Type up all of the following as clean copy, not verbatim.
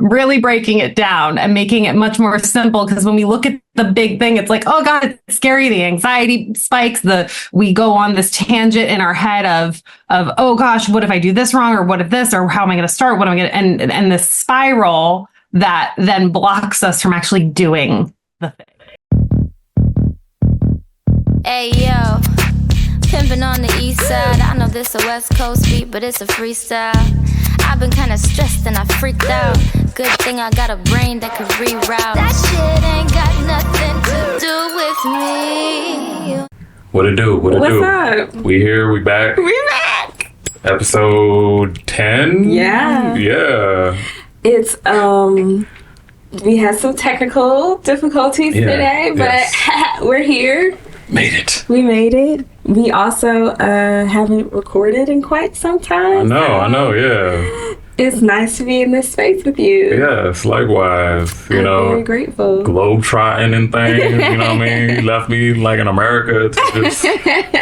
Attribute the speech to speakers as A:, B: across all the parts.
A: really breaking it down and making it much more simple. Because when we look at the big thing, it's like, oh God, it's scary. The anxiety spikes. We go on this tangent in our head of, oh gosh, what if I do this wrong? Or what if this, or how am I going to start? What am I going to, and this spiral that then blocks us from actually doing the thing.
B: Hey, yo, pimpin' on the east side. I know this a West Coast beat, but it's a freestyle. I've been kinda stressed and I freaked out. Good thing I got a brain that could reroute. That shit ain't got nothing to do with me.
C: What it do?
D: What's up?
C: We here, we back.
D: We back!
C: Episode 10?
D: Yeah. It's, we had some technical difficulties today, but we're here.
C: We
D: made it. We also haven't recorded in quite some time.
C: I know, yeah.
D: It's nice to be in this space with you.
C: Yes, likewise.
D: I'm very grateful.
C: Globe-trotting and things, you know what I mean? You left me like in America to just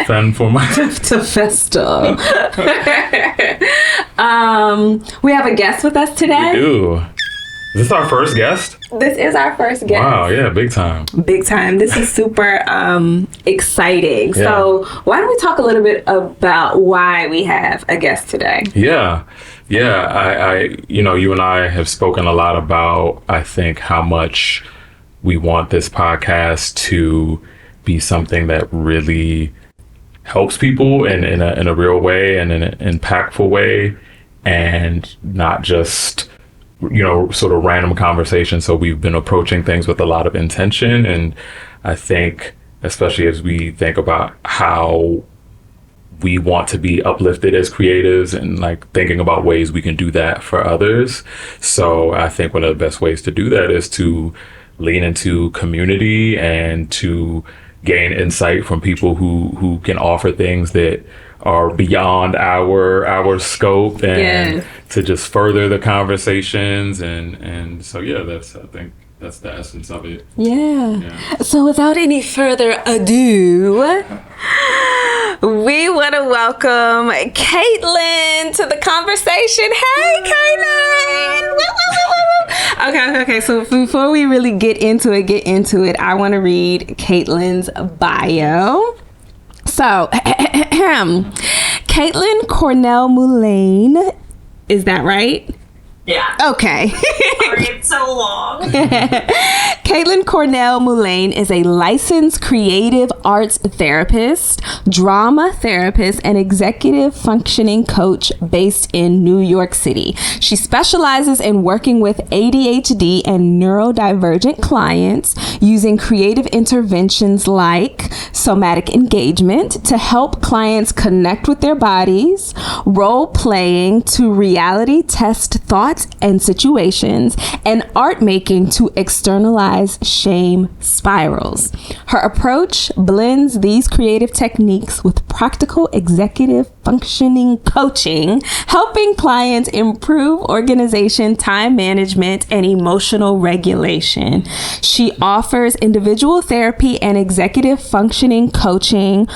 C: fend for my...
D: to festa. We have a guest with us today.
C: We do. Is this our first guest?
D: This is our first guest.
C: Wow, yeah, big time.
D: Big time. This is super exciting.
C: Yeah.
D: So why don't we talk a little bit about why we have a guest today?
C: Yeah. I you and I have spoken a lot about, I think, how much we want this podcast to be something that really helps people in a real way and in an impactful way, and not just sort of random conversation. So we've been approaching things with a lot of intention. And I think, especially as we think about how we want to be uplifted as creatives and like thinking about ways we can do that for others. So I think one of the best ways to do that is to lean into community and to gain insight from people who can offer things that are beyond our scope, and to just further the conversations, and so I think that's the essence of it.
D: Yeah. So without any further ado, we want to welcome Caitlin to the conversation. Hey, Caitlin! Okay. So before we really get into it, I want to read Caitlin's bio. So, Caitlin Cornell Mullane, is that right?
A: Yeah.
D: Okay.
A: Sorry, it's so long.
D: Caitlin Cornell Mullane is a licensed creative arts therapist, drama therapist, and executive functioning coach based in New York City. She specializes in working with ADHD and neurodivergent clients using creative interventions like somatic engagement to help clients connect with their bodies, role playing to reality test thoughts and situations, and art making to externalize shame spirals. Her approach blends these creative techniques with practical executive functioning coaching, helping clients improve organization, time management, and emotional regulation. She offers individual therapy and executive functioning coaching,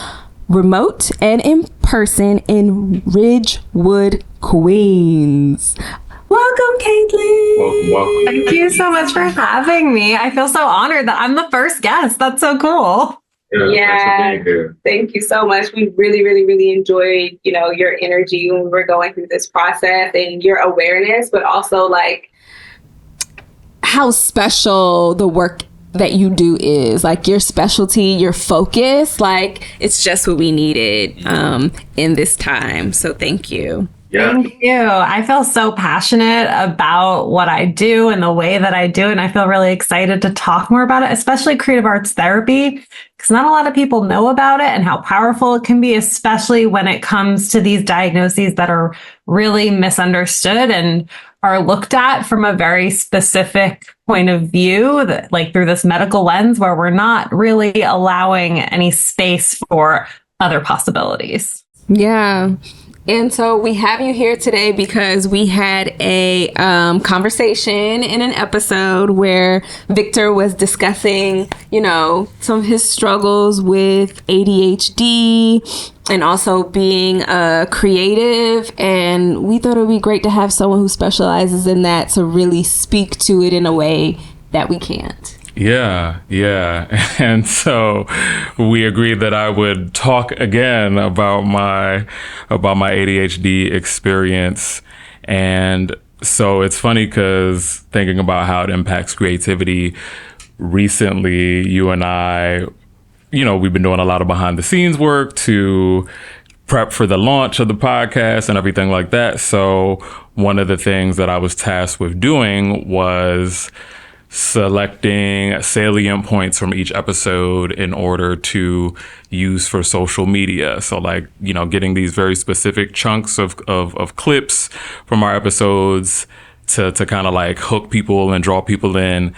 D: remote and in person, in Ridgewood, Queens. Welcome, Caitlin.
C: Welcome.
A: Thank you so much for having me. I feel so honored that I'm the first guest. That's so cool.
D: Yeah. Thank you so much. We really, really, really enjoyed, your energy when we were going through this process, and your awareness, but also like how special the work that you do is, like your specialty, your focus, like it's just what we needed in this time. So thank you.
C: Yeah.
A: Thank you. I feel so passionate about what I do and the way that I do it. And I feel really excited to talk more about it, especially creative arts therapy, because not a lot of people know about it and how powerful it can be, especially when it comes to these diagnoses that are really misunderstood and are looked at from a very specific point of view, that, like through this medical lens, where we're not really allowing any space for other possibilities.
D: Yeah. And so we have you here today because we had a conversation in an episode where Victor was discussing, you know, some of his struggles with ADHD and also being a creative. And we thought it would be great to have someone who specializes in that to really speak to it in a way that we can't.
C: Yeah. And so we agreed that I would talk again about my ADHD experience. And so it's funny because thinking about how it impacts creativity, recently you and I, you know, we've been doing a lot of behind the scenes work to prep for the launch of the podcast and everything like that. So one of the things that I was tasked with doing was selecting salient points from each episode in order to use for social media. So like, you know, getting these very specific chunks of clips from our episodes to kind of like hook people and draw people in.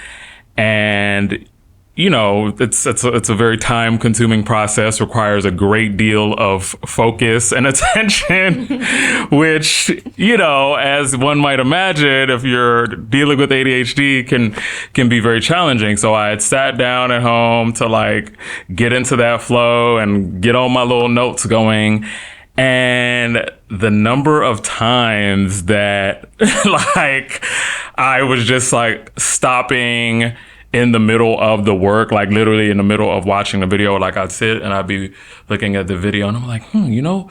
C: And you know, it's a very time consuming process, requires a great deal of focus and attention, which, you know, as one might imagine, if you're dealing with ADHD can be very challenging. So I had sat down at home to like get into that flow and get all my little notes going. And the number of times that like I was just like stopping in the middle of the work, like literally in the middle of watching the video, like I'd sit and I'd be looking at the video and I'm like, you know,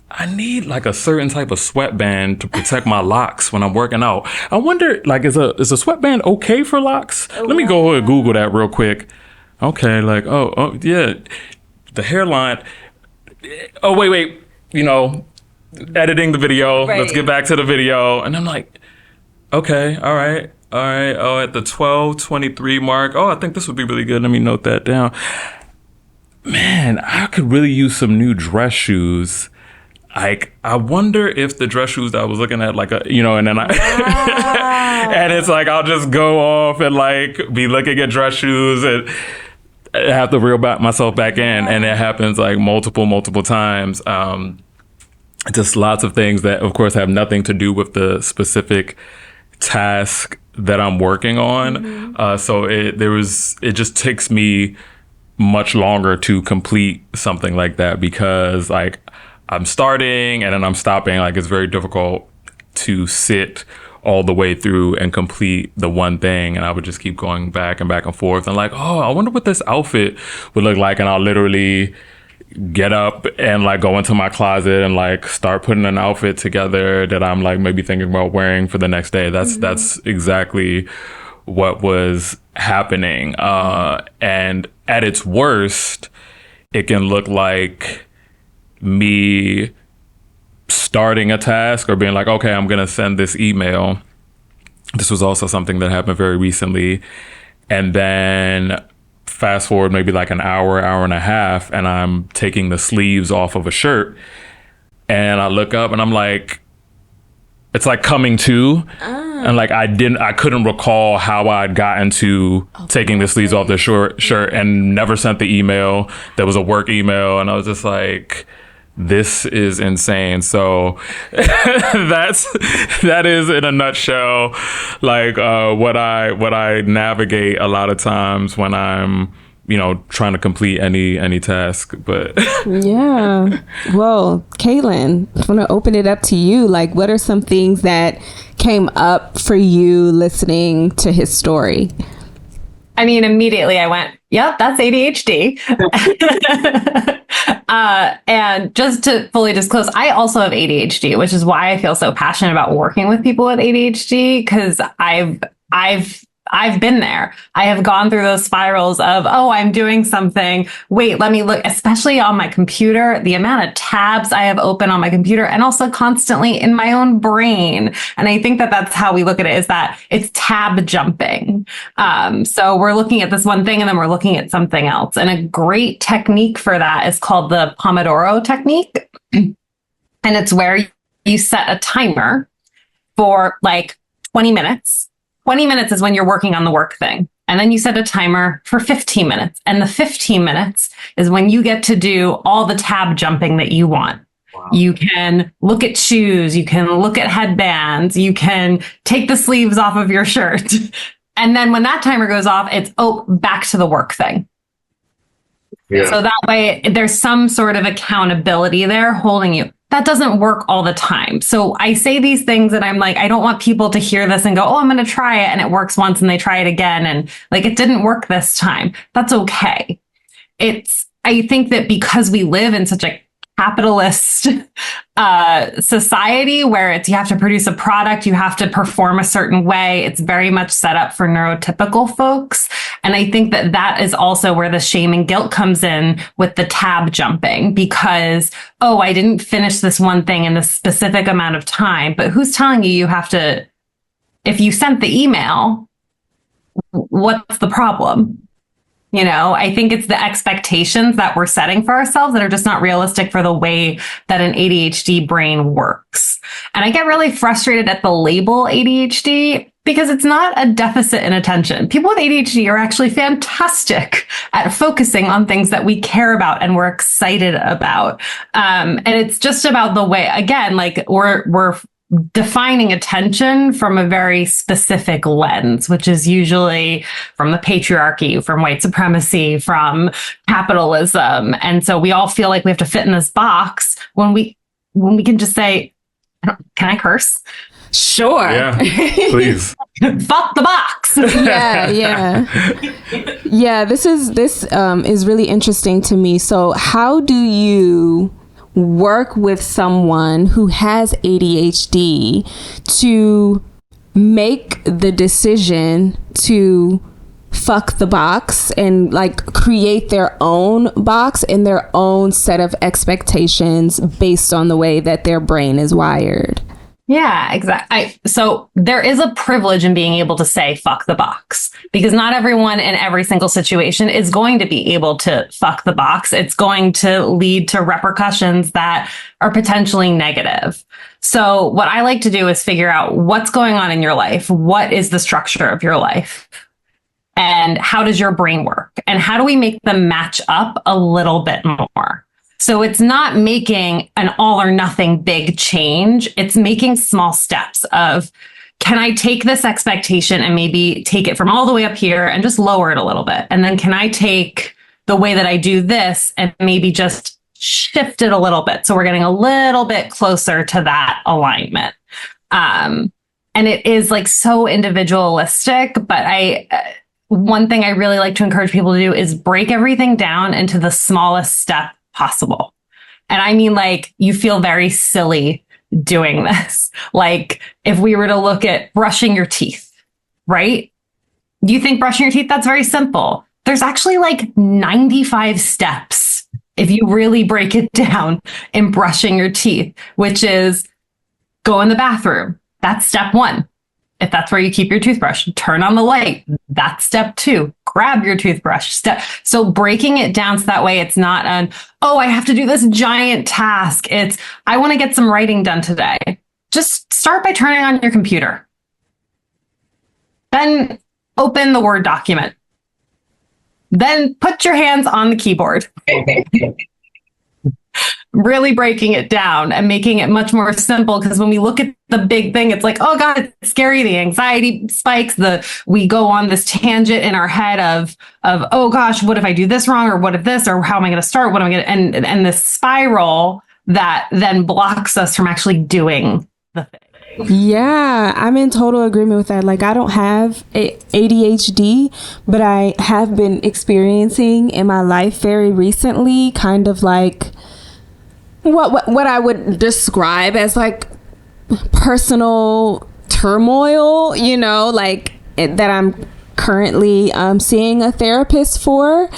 C: I need like a certain type of sweatband to protect my locks when I'm working out. I wonder, like, is a sweatband okay for locks? Let me go ahead and Google that real quick. Okay, like, oh yeah, the hairline. Oh, wait, you know, editing the video. Right. Let's get back to the video. And I'm like, okay, all right. Oh, at the 12:23 mark. Oh, I think this would be really good. Let me note that down. Man, I could really use some new dress shoes. Like, I wonder if the dress shoes that I was looking at, like, you know, and then and it's like, I'll just go off and like be looking at dress shoes and have to reel myself back in. And it happens like multiple times. Just lots of things that, of course, have nothing to do with the specific task that I'm working on. Mm-hmm. So it just takes me much longer to complete something like that because like I'm starting and then I'm stopping. Like it's very difficult to sit all the way through and complete the one thing. And I would just keep going back and forth and like, oh, I wonder what this outfit would look like. And I'll literally get up and like go into my closet and like start putting an outfit together that I'm like maybe thinking about wearing for the next day. That's exactly what was happening. And at its worst, it can look like me starting a task or being like, okay, I'm going to send this email. This was also something that happened very recently. And then fast forward maybe like an hour and a half, and I'm taking the sleeves off of a shirt. And I look up and I'm like, it's like coming to. And like I couldn't recall how I'd gotten to taking the sleeves off the shirt and never sent the email. There was a work email and I was just like, this is insane. So that is in a nutshell, like what I navigate a lot of times when I'm, you know, trying to complete any task. But
D: yeah. Well, Kaylin, I want to open it up to you. Like, what are some things that came up for you listening to his story?
A: I mean, immediately I went, yep, that's ADHD. And just to fully disclose, I also have ADHD, which is why I feel so passionate about working with people with ADHD, because I've been there. I have gone through those spirals of, oh, I'm doing something. Wait, let me look, especially on my computer, the amount of tabs I have open on my computer and also constantly in my own brain. And I think that that's how we look at it, is that it's tab jumping. So we're looking at this one thing and then we're looking at something else. And a great technique for that is called the Pomodoro technique. And it's where you set a timer for like 20 minutes. 20 minutes is when you're working on the work thing. And then you set a timer for 15 minutes. And the 15 minutes is when you get to do all the tab jumping that you want. You can look at shoes. You can look at headbands. You can take the sleeves off of your shirt. And then when that timer goes off, it's, back to the work thing.
C: Yeah.
A: So that way there's some sort of accountability there holding you. That doesn't work all the time. So I say these things and I'm like, I don't want people to hear this and go, I'm going to try it. And it works once and they try it again. And like, it didn't work this time. That's okay. I think that because we live in such a capitalist society where you have to produce a product, you have to perform a certain way. It's very much set up for neurotypical folks. And I think that is also where the shame and guilt comes in with the tab jumping because, I didn't finish this one thing in this specific amount of time. But who's telling you have to, if you sent the email, what's the problem? I think it's the expectations that we're setting for ourselves that are just not realistic for the way that an ADHD brain works. And I get really frustrated at the label ADHD because it's not a deficit in attention. People with ADHD are actually fantastic at focusing on things that we care about and we're excited about. And it's just about the way, again, like we're defining attention from a very specific lens, which is usually from the patriarchy, from white supremacy, from capitalism. And so we all feel like we have to fit in this box when we can just say, can I curse?
D: Sure.
C: Yeah, please.
A: Fuck the box.
D: Yeah. This is really interesting to me. So how do you work with someone who has ADHD to make the decision to fuck the box and like create their own box and their own set of expectations based on the way that their brain is wired?
A: Yeah, exactly. So there is a privilege in being able to say fuck the box because not everyone in every single situation is going to be able to fuck the box. It's going to lead to repercussions that are potentially negative. So what I like to do is figure out what's going on in your life. What is the structure of your life? And how does your brain work? And how do we make them match up a little bit more? So it's not making an all or nothing big change. It's making small steps of, can I take this expectation and maybe take it from all the way up here and just lower it a little bit? And then can I take the way that I do this and maybe just shift it a little bit? So we're getting a little bit closer to that alignment. And it is like so individualistic, but one thing I really like to encourage people to do is break everything down into the smallest step possible. And I mean, like, you feel very silly doing this. Like, if we were to look at brushing your teeth, right? You think brushing your teeth, that's very simple. There's actually like 95 steps if you really break it down in brushing your teeth, which is go in the bathroom. That's step one. If that's where you keep your toothbrush, turn on the light. That's step two. Grab your toothbrush. So breaking it down so that way it's not I have to do this giant task. It's, I want to get some writing done today. Just start by turning on your computer. Then open the Word document. Then put your hands on the keyboard. Really breaking it down and making it much more simple. Because when we look at the big thing, it's like, oh God, it's scary. The anxiety spikes. We go on this tangent in our head of, oh gosh, what if I do this wrong? Or what if this, or how am I going to start? What am I going to, and this spiral that then blocks us from actually doing the thing.
D: Yeah, I'm in total agreement with that. Like, I don't have ADHD, but I have been experiencing in my life very recently kind of like what I would describe as like personal turmoil, like that I'm currently seeing a therapist for.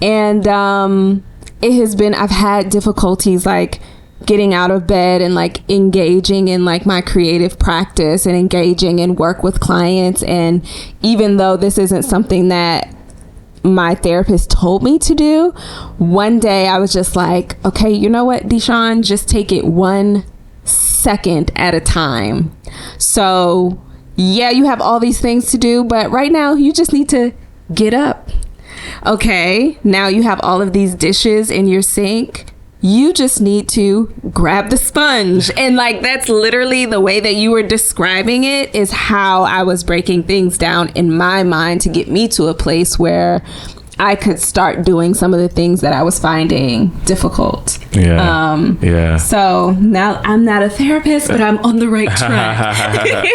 D: And I've had difficulties like getting out of bed and like engaging in like my creative practice and engaging in work with clients. And even though this isn't something that my therapist told me to do, one day I was just like, okay, you know what, Deshawn, just take it 1 second at a time. So yeah, you have all these things to do, but right now you just need to get up. Okay, now you have all of these dishes in your sink. you just need to grab the sponge. And like, that's literally the way that you were describing it is how I was breaking things down in my mind to get me to a place where I could start doing some of the things that I was finding difficult.
C: Yeah.
D: So now I'm not a therapist, but I'm on the right track.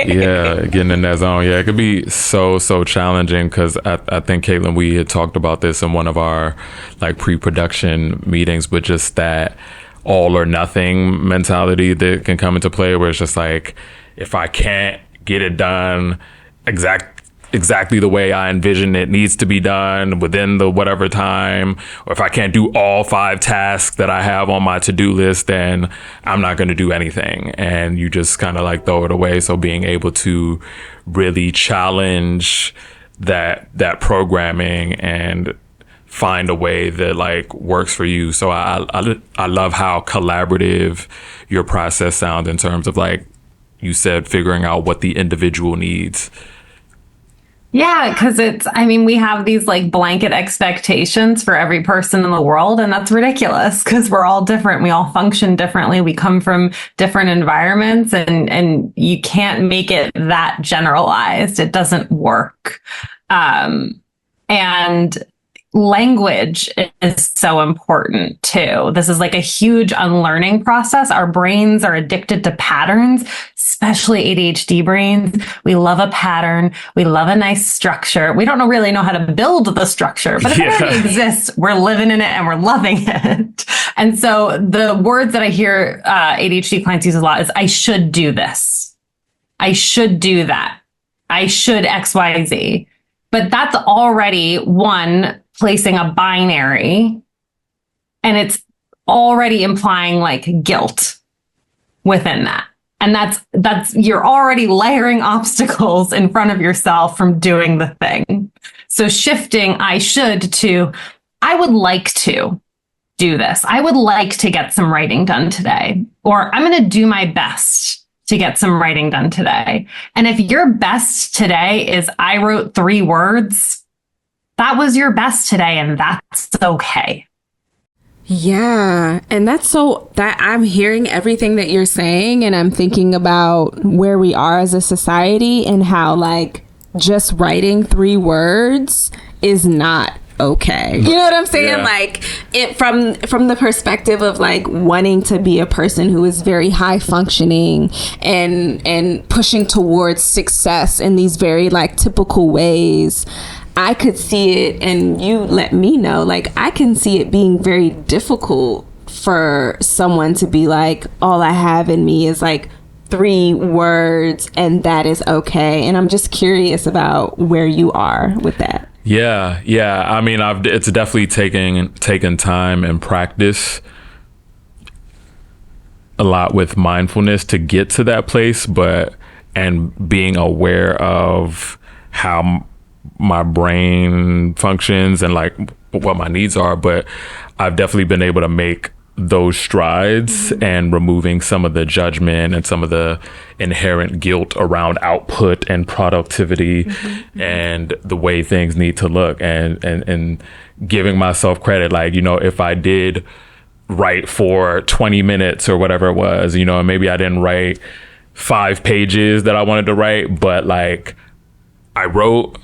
C: Yeah, getting in that zone. Yeah, it could be so challenging because I think, Caitlin, we had talked about this in one of our like pre-production meetings, but just that all or nothing mentality that can come into play where it's just like, if I can't get it done exactly the way I envision it needs to be done within the whatever time, or if I can't do all 5 tasks that I have on my to-do list, then I'm not going to do anything. And you just kind of like throw it away. So being able to really challenge that programming and find a way that like works for you. So I love how collaborative your process sounds in terms of, like you said, figuring out what the individual needs.
A: Yeah, because we have these like blanket expectations for every person in the world, and that's ridiculous because we're all different. We all function differently. We come from different environments, and you can't make it that generalized. It doesn't work. And language is so important too. This is like a huge unlearning process. Our brains are addicted to patterns, especially ADHD brains. We love a pattern. We love a nice structure. We don't really know how to build the structure, but if it already exists, we're living in it and we're loving it. And so the words that I hear ADHD clients use a lot is, I should do this. I should do that. I should X, Y, Z. But that's already one, placing a binary, and it's already implying like guilt within that. And that's you're already layering obstacles in front of yourself from doing the thing. So shifting I should to I would like to do this. I would like to get some writing done today, or I'm going to do my best to get some writing done today. And if your best today is I wrote 3 words, that was your best today, and that's okay.
D: Yeah. And that I'm hearing everything that you're saying, and I'm thinking about where we are as a society and how like just writing 3 words is not okay. You know what I'm saying?
C: Yeah.
D: Like it from the perspective of like wanting to be a person who is very high functioning and pushing towards success in these very like typical ways. I could see it, and you let me know, like I can see it being very difficult for someone to be like, all I have in me is like 3 words and that is okay. And I'm just curious about where you are with that.
C: Yeah. I mean, it's definitely taken time and practice, a lot with mindfulness to get to that place, and being aware of how my brain functions and like what my needs are. But I've definitely been able to make those strides and removing some of the judgment and some of the inherent guilt around output and productivity and the way things need to look, and giving myself credit. Like, if I did write for 20 minutes or whatever it was, and maybe I didn't write 5 pages that I wanted to write, but like I wrote,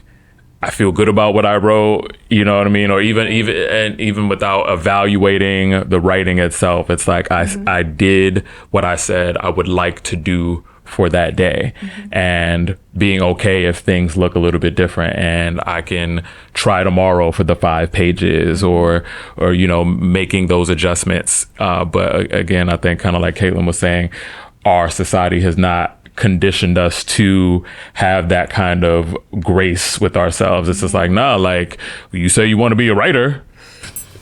C: I feel good about what I wrote, you know what I mean? Or even without evaluating the writing itself, it's like I did what I said I would like to do for that day, and being okay if things look a little bit different, and I can try tomorrow for the 5 pages or making those adjustments. But again, I think kind of like Caitlin was saying, our society has not conditioned us to have that kind of grace with ourselves. It's just like, nah, like you say you want to be a writer,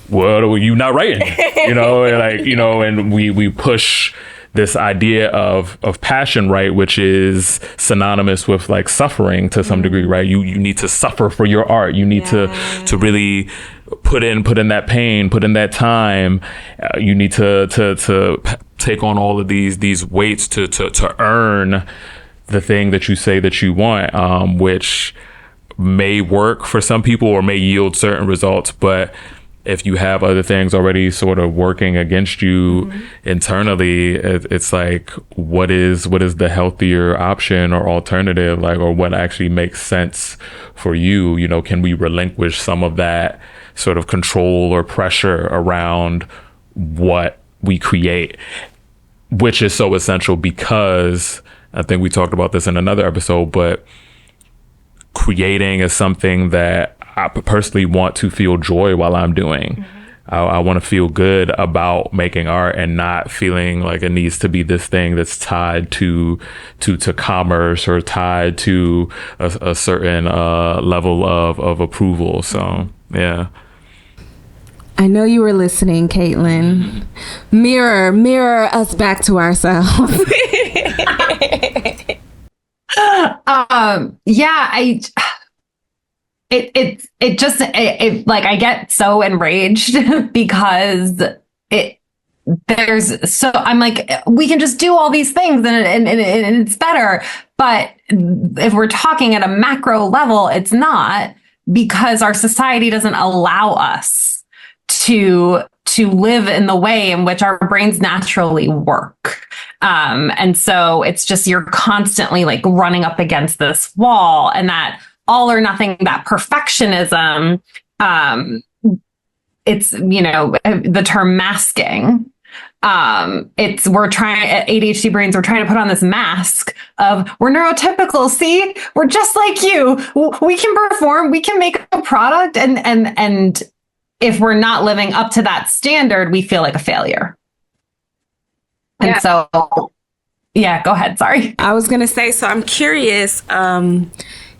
C: what are you not writing? And we push this idea of passion, right, which is synonymous with like suffering to some degree, right? You need to suffer for your art. You need to really put in that pain, put in that time. You need to take on all of these weights to earn the thing that you say that you want, which may work for some people or may yield certain results, but if you have other things already sort of working against you internally, it's like, what is the healthier option or alternative, like, or what actually makes sense for you? You know, can we relinquish some of that sort of control or pressure around what we create, which is so essential, because I think we talked about this in another episode, but creating is something that I personally want to feel joy while I'm doing. I want to feel good about making art and not feeling like it needs to be this thing that's tied to commerce or tied to a certain level of approval. So, yeah.
D: I know you were listening, Caitlin. Mirror us back to ourselves.
A: Like, I get so enraged because I'm like, we can just do all these things and it's better. But if we're talking at a macro level, it's not, because our society doesn't allow us to live in the way in which our brains naturally work. And so it's just, you're constantly like running up against this wall, and that all or nothing, that perfectionism, it's, you know, the term masking. We're trying, at ADHD brains, we're trying to put on this mask of, we're neurotypical. See, we're just like you. We can perform, we can make a product. And if we're not living up to that standard, we feel like a failure. And so, yeah, go ahead. Sorry.
D: I was going to say, so I'm curious.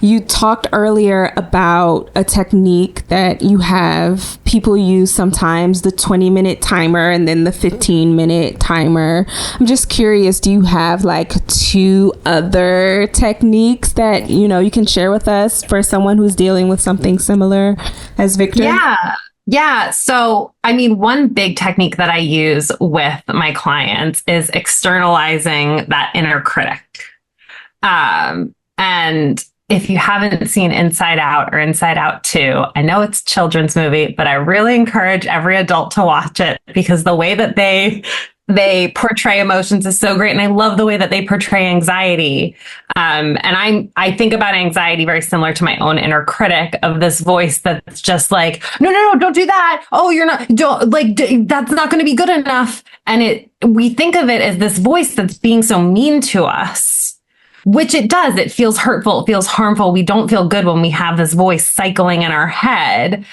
D: You talked earlier about a technique that you have people use sometimes, the 20-minute timer and then the 15-minute timer. I'm just curious, do you have like 2 other techniques that, you know, you can share with us for someone who's dealing with something similar as Victor?
A: Yeah. So, I mean, one big technique that I use with my clients is externalizing that inner critic. And if you haven't seen Inside Out or Inside Out 2, I know it's a children's movie, but I really encourage every adult to watch it, because the way that they portray emotions is so great. And I love the way that they portray anxiety. And I think about anxiety very similar to my own inner critic, of this voice that's just like, no, don't do that. Oh, that's not going to be good enough. And we think of it as this voice that's being so mean to us, which it does. It feels hurtful. It feels harmful. We don't feel good when we have this voice cycling in our head.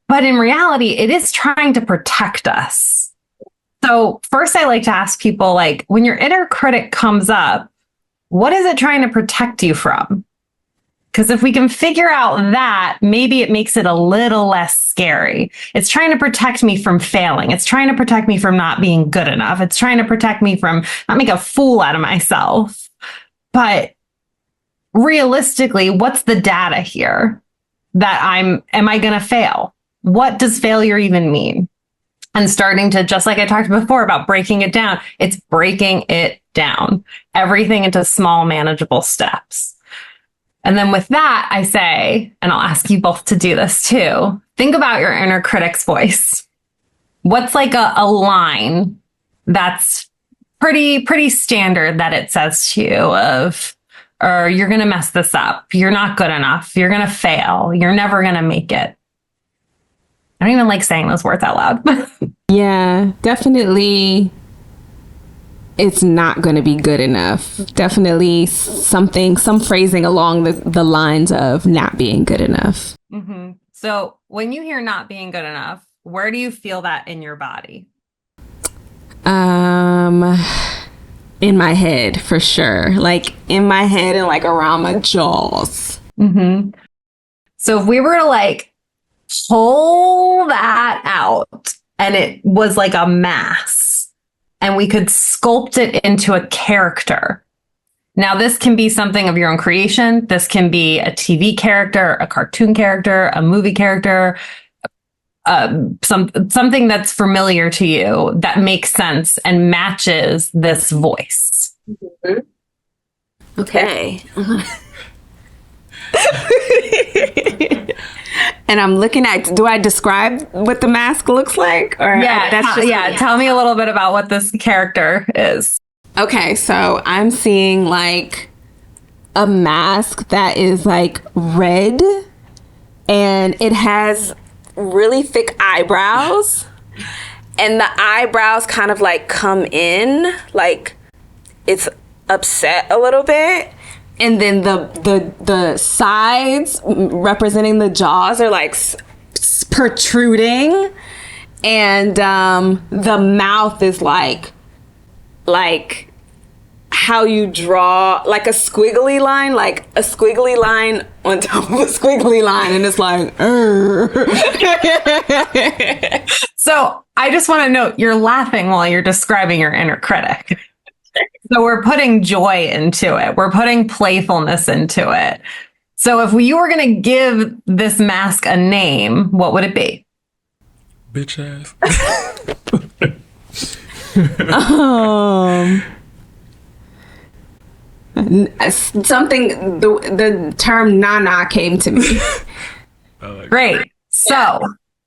A: But in reality, it is trying to protect us. So first, I like to ask people, like, when your inner critic comes up, what is it trying to protect you from? Because if we can figure out that, maybe it makes it a little less scary. It's trying to protect me from failing. It's trying to protect me from not being good enough. It's trying to protect me from not making a fool out of myself. But realistically, what's the data here that am I going to fail? What does failure even mean? And starting to, just like I talked before about breaking it down, it's breaking it down, everything into small, manageable steps. And then with that, I say, and I'll ask you both to do this too, think about your inner critic's voice. What's like a line that's pretty standard that it says to you of, or you're going to mess this up. You're not good enough. You're going to fail. You're never going to make it. I don't even like saying those words out loud.
D: Yeah, definitely. It's not going to be good enough. Definitely some phrasing along the lines of not being good enough.
A: Mm-hmm. So when you hear not being good enough, where do you feel that in your body?
D: In my head, for sure. Like in my head and like around my jaws.
A: Mm-hmm. So if we were to like pull that out and it was like a mass and we could sculpt it into a character. Now, this can be something of your own creation. This can be a TV character, a cartoon character, a movie character, something that's familiar to you that makes sense and matches this voice.
D: Mm-hmm. Okay. And I'm looking at, do I describe what the mask looks like? Or
A: tell me a little bit about what this character is.
D: Okay, so I'm seeing like a mask that is like red and it has really thick eyebrows, and the eyebrows kind of like come in like it's upset a little bit, and then the sides representing the jaws are like protruding, and the mouth is like how you draw like a squiggly line on top of a squiggly line, and it's like
A: So I just want to note, you're laughing while you're describing your inner critic. So we're putting joy into it. We're putting playfulness into it. So if you were going to give this mask a name, what would it be?
C: Bitch ass.
D: Something, the term nana came to me.
A: Great. So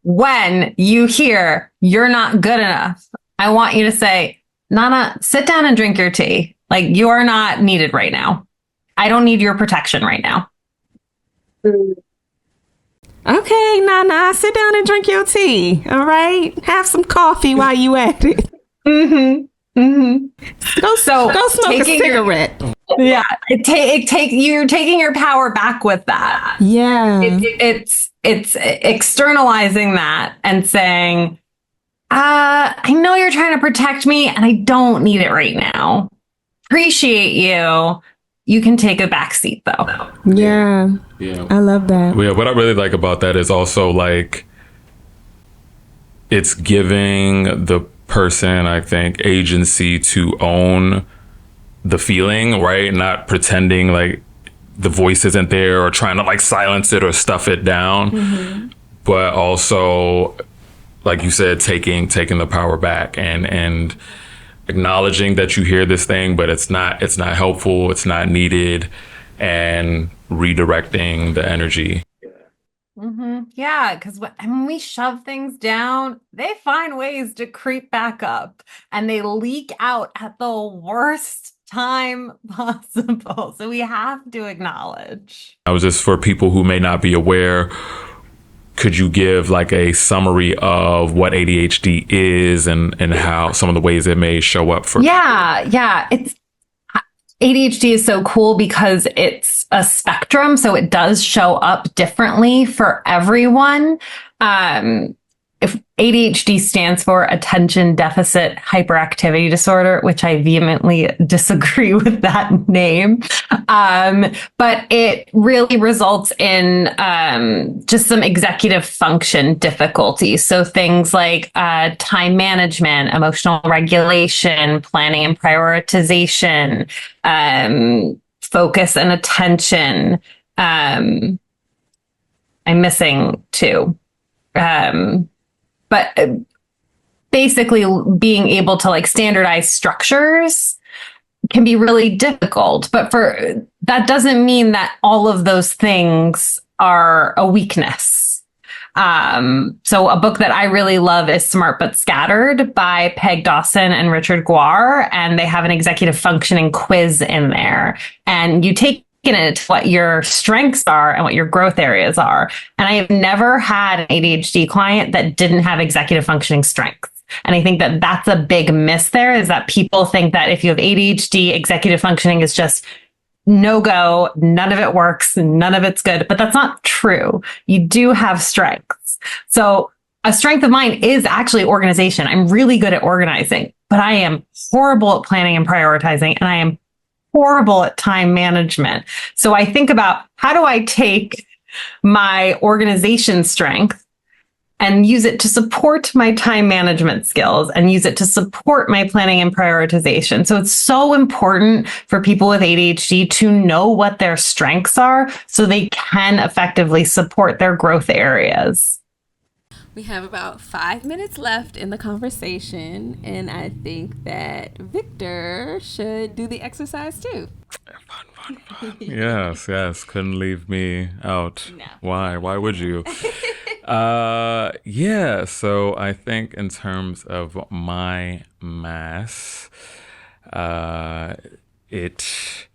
A: when you hear you're not good enough, I want you to say, Nana, sit down and drink your tea. Like, you are not needed right now. I don't need your protection right now.
D: Okay, Nana, sit down and drink your tea. All right. Have some coffee while you at it. Go smoke a cigarette.
A: Yeah, you're taking your power back with that.
D: Yeah,
A: it's externalizing that and saying, I know you're trying to protect me, and I don't need it right now. Appreciate you. You can take a back seat, though.
D: Yeah, I love that.
C: Yeah, what I really like about that is also like it's giving the person, I think, agency to own the feeling, right? Not pretending like the voice isn't there or trying to like silence it or stuff it down, but also, like you said, taking the power back and acknowledging that you hear this thing, but it's not helpful, it's not needed, and redirecting the energy.
A: Yeah, because when we shove things down, they find ways to creep back up, and they leak out at the worst time possible. So we have to acknowledge. I
C: was just, for people who may not be aware, could you give like a summary of what ADHD is and how some of the ways it may show up for?
A: Yeah. ADHD is so cool because it's a spectrum, so it does show up differently for everyone. If ADHD stands for attention deficit hyperactivity disorder, which I vehemently disagree with that name. But it really results in just some executive function difficulties. So things like time management, emotional regulation, planning and prioritization, focus and attention. I'm missing two. But basically being able to like standardize structures can be really difficult. But that doesn't mean that all of those things are a weakness. So a book that I really love is Smart But Scattered by Peg Dawson and Richard Guar. And they have an executive functioning quiz in there. And you take it what your strengths are and what your growth areas are. And I have never had an ADHD client that didn't have executive functioning strengths. And I think that that's a big miss there, is that people think that if you have ADHD, executive functioning is just no go, none of it works, none of it's good. But that's not true. You do have strengths. So a strength of mine is actually organization. I'm really good at organizing, but I am horrible at planning and prioritizing, and I am horrible at time management. So I think about, how do I take my organization strength and use it to support my time management skills and use it to support my planning and prioritization? So it's so important for people with ADHD to know what their strengths are so they can effectively support their growth areas.
D: We have about 5 minutes left in the conversation, and I think that Victor should do the exercise too.
C: Fun. Yes. Couldn't leave me out.
D: No.
C: Why would you? Yeah, so I think in terms of my mass, it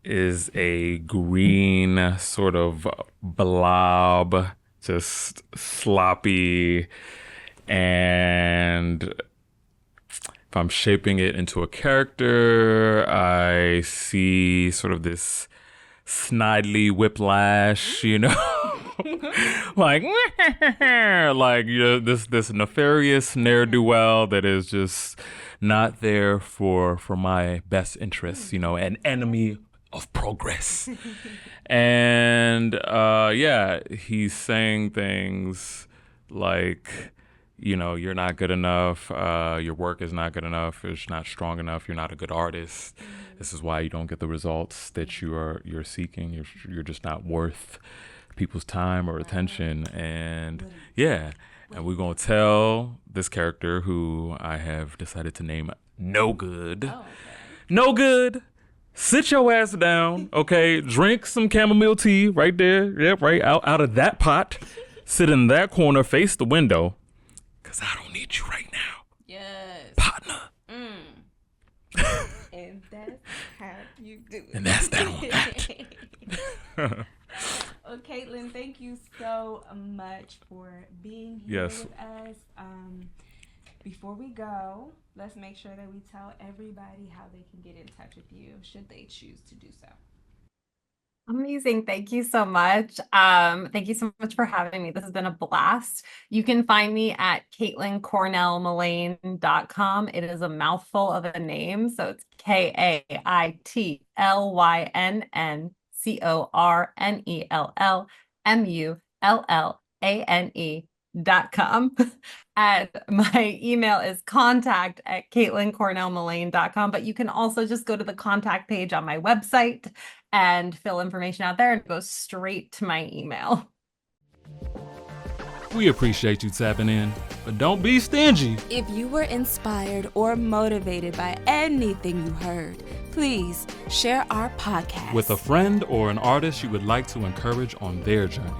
C: is a green sort of blob, just sloppy, and if I'm shaping it into a character, I see sort of this snidely whiplash, like this nefarious ne'er-do-well that is just not there for my best interests, an enemy of progress. And he's saying things like, you're not good enough, your work is not good enough, it's not strong enough, you're not a good artist. This is why you don't get the results that you're seeking. You're just not worth people's time or attention. And and we're gonna tell this character, who I have decided to name No Good. Oh, okay. No Good. Sit your ass down, okay? Drink some chamomile tea right there. Yep, right out of that pot. Sit in that corner, face the window, because I don't need you right now.
D: Yes.
C: Partner.
D: And that's how you do it.
C: And that's that on that.
D: Well, Caitlin, thank you so much for being here with us. Before we go, let's make sure that we tell everybody how they can get in touch with you should they choose to do so.
A: Amazing. Thank you so much. Thank you so much for having me. This has been a blast. You can find me at 𝘧𝘦𝘦𝘭.com. It is a mouthful of a name. So it's KAITLYNCORNELMULLANE.com. And my email is contact@𝘧𝘦𝘦𝘭.com. But you can also just go to the contact page on my website and fill information out there and go straight to my email.
C: We appreciate you tapping in, but don't be stingy.
D: If you were inspired or motivated by anything you heard, please share our podcast
C: with a friend or an artist you would like to encourage on their journey.